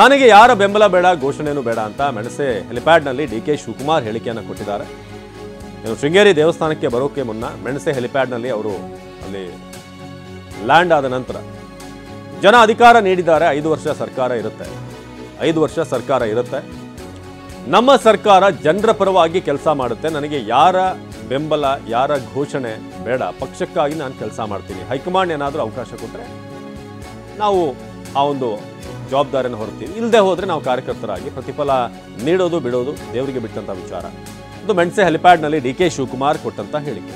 ನನಗೆ ಯಾರ ಬೆಂಬಲ ಬೇಡ, ಘೋಷಣೆನೂ ಬೇಡ ಅಂತ ಮೆಣಸೆ ಹೆಲಿಪ್ಯಾಡ್ನಲ್ಲಿ ಡಿ ಕೆ ಶಿವಕುಮಾರ್ ಹೇಳಿಕೆಯನ್ನು ಕೊಟ್ಟಿದ್ದಾರೆ. ಶೃಂಗೇರಿ ದೇವಸ್ಥಾನಕ್ಕೆ ಬರೋಕೆ ಮುನ್ನ ಮೆಣಸೆ ಹೆಲಿಪ್ಯಾಡ್ನಲ್ಲಿ ಅವರು ಅಲ್ಲಿ ಲ್ಯಾಂಡ್ ಆದ ನಂತರ ಜನ ಅಧಿಕಾರ ನೀಡಿದ್ದಾರೆ. 5 ವರ್ಷ ಸರ್ಕಾರ ಇರುತ್ತೆ, 5 ವರ್ಷ ಸರ್ಕಾರ ಇರುತ್ತೆ. ನಮ್ಮ ಸರ್ಕಾರ ಜನರ ಪರವಾಗಿ ಕೆಲಸ ಮಾಡುತ್ತೆ. ನನಗೆ ಯಾರ ಬೆಂಬಲ, ಯಾರ ಘೋಷಣೆ ಬೇಡ. ಪಕ್ಷಕ್ಕಾಗಿ ನಾನು ಕೆಲಸ ಮಾಡ್ತೀನಿ. ಹೈಕಮಾಂಡ್ ಏನಾದರೂ ಅವಕಾಶ ಕೊಟ್ಟರೆ ನಾವು ಆ ಒಂದು ಜವಾಬ್ದಾರಿಯನ್ನು ಹೊರತೀವಿ. ಇಲ್ಲದೆ ಹೋದರೆ ನಾವು ಕಾರ್ಯಕರ್ತರಾಗಿ ಪ್ರತಿಫಲ ನೀಡೋದು ಬಿಡೋದು ದೇವರಿಗೆ ಬಿಟ್ಟಂತ ವಿಚಾರ. ಇದು ಮೆಣಸೆ ಹೆಲಿಪ್ಯಾಡ್ನಲ್ಲಿ ಡಿ ಕೆ ಶಿವಕುಮಾರ್ ಕೊಟ್ಟಂತ ಹೇಳಿಕೆ.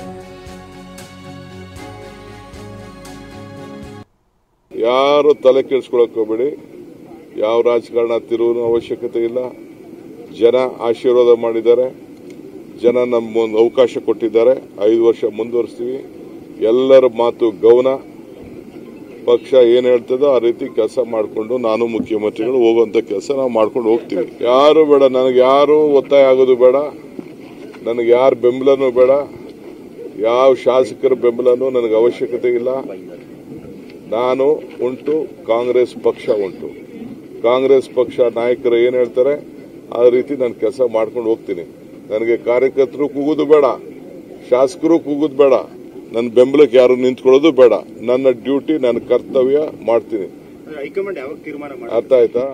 ಯಾರು ತಲೆ ಕೆಡಿಸ್ಕೊಳಕ್ ಹೋಗ್ಬೇಡಿ. ಯಾವ ರಾಜಕಾರಣ ತಿರುವು ಅವಶ್ಯಕತೆ ಇಲ್ಲ. ಜನ ಆಶೀರ್ವಾದ ಮಾಡಿದ್ದಾರೆ. ಜನ ನಮ್ಗೊಂದು ಅವಕಾಶ ಕೊಟ್ಟಿದ್ದಾರೆ. 5 ವರ್ಷ ಮುಂದುವರಿಸ್ತೀವಿ. ಎಲ್ಲರ ಮಾತು ಗೌನ. ಪಕ್ಷ ಏನ್ ಹೇಳ್ತದೋ ಆ ರೀತಿ ಕೆಲಸ ಮಾಡಿಕೊಂಡು ನಾನು ಮುಖ್ಯಮಂತ್ರಿಗಳು ಹೋಗುವಂತ ಕೆಲಸ ನಾವು ಮಾಡ್ಕೊಂಡು ಹೋಗ್ತೀವಿ. ಯಾರು ಬೇಡ, ನನಗೆ ಯಾರು ಒತ್ತಾಯ ಆಗೋದು ಬೇಡ, ನನಗೆ ಯಾರ ಬೆಂಬಲನೂ ಬೇಡ, ಯಾವ ಶಾಸಕರ ಬೆಂಬಲನೂ ನನಗೆ ಅವಶ್ಯಕತೆ ಇಲ್ಲ. ನಾನು ಉಂಟು, ಕಾಂಗ್ರೆಸ್ ಪಕ್ಷ ಉಂಟು. ಕಾಂಗ್ರೆಸ್ ಪಕ್ಷ ನಾಯಕರು ಏನ್ ಹೇಳ್ತಾರೆ ಆ ರೀತಿ ನಾನು ಕೆಲಸ ಮಾಡ್ಕೊಂಡು ಹೋಗ್ತೀನಿ. ನನಗೆ ಕಾರ್ಯಕರ್ತರು ಕೂಗೋದು ಬೇಡ, ಶಾಸಕರು ಕೂಗೋದು ಬೇಡ, ನನ್ನ ಬೆಂಬಲಕ್ಕೆ ಯಾರು ನಿಂತ್ಕೊಳ್ಳೋದು ಬೇಡ. ನನ್ನ ಡ್ಯೂಟಿ, ನನ್ನ ಕರ್ತವ್ಯ ಮಾಡ್ತೀನಿ. ಅರ್ಥ ಆಯ್ತಾ?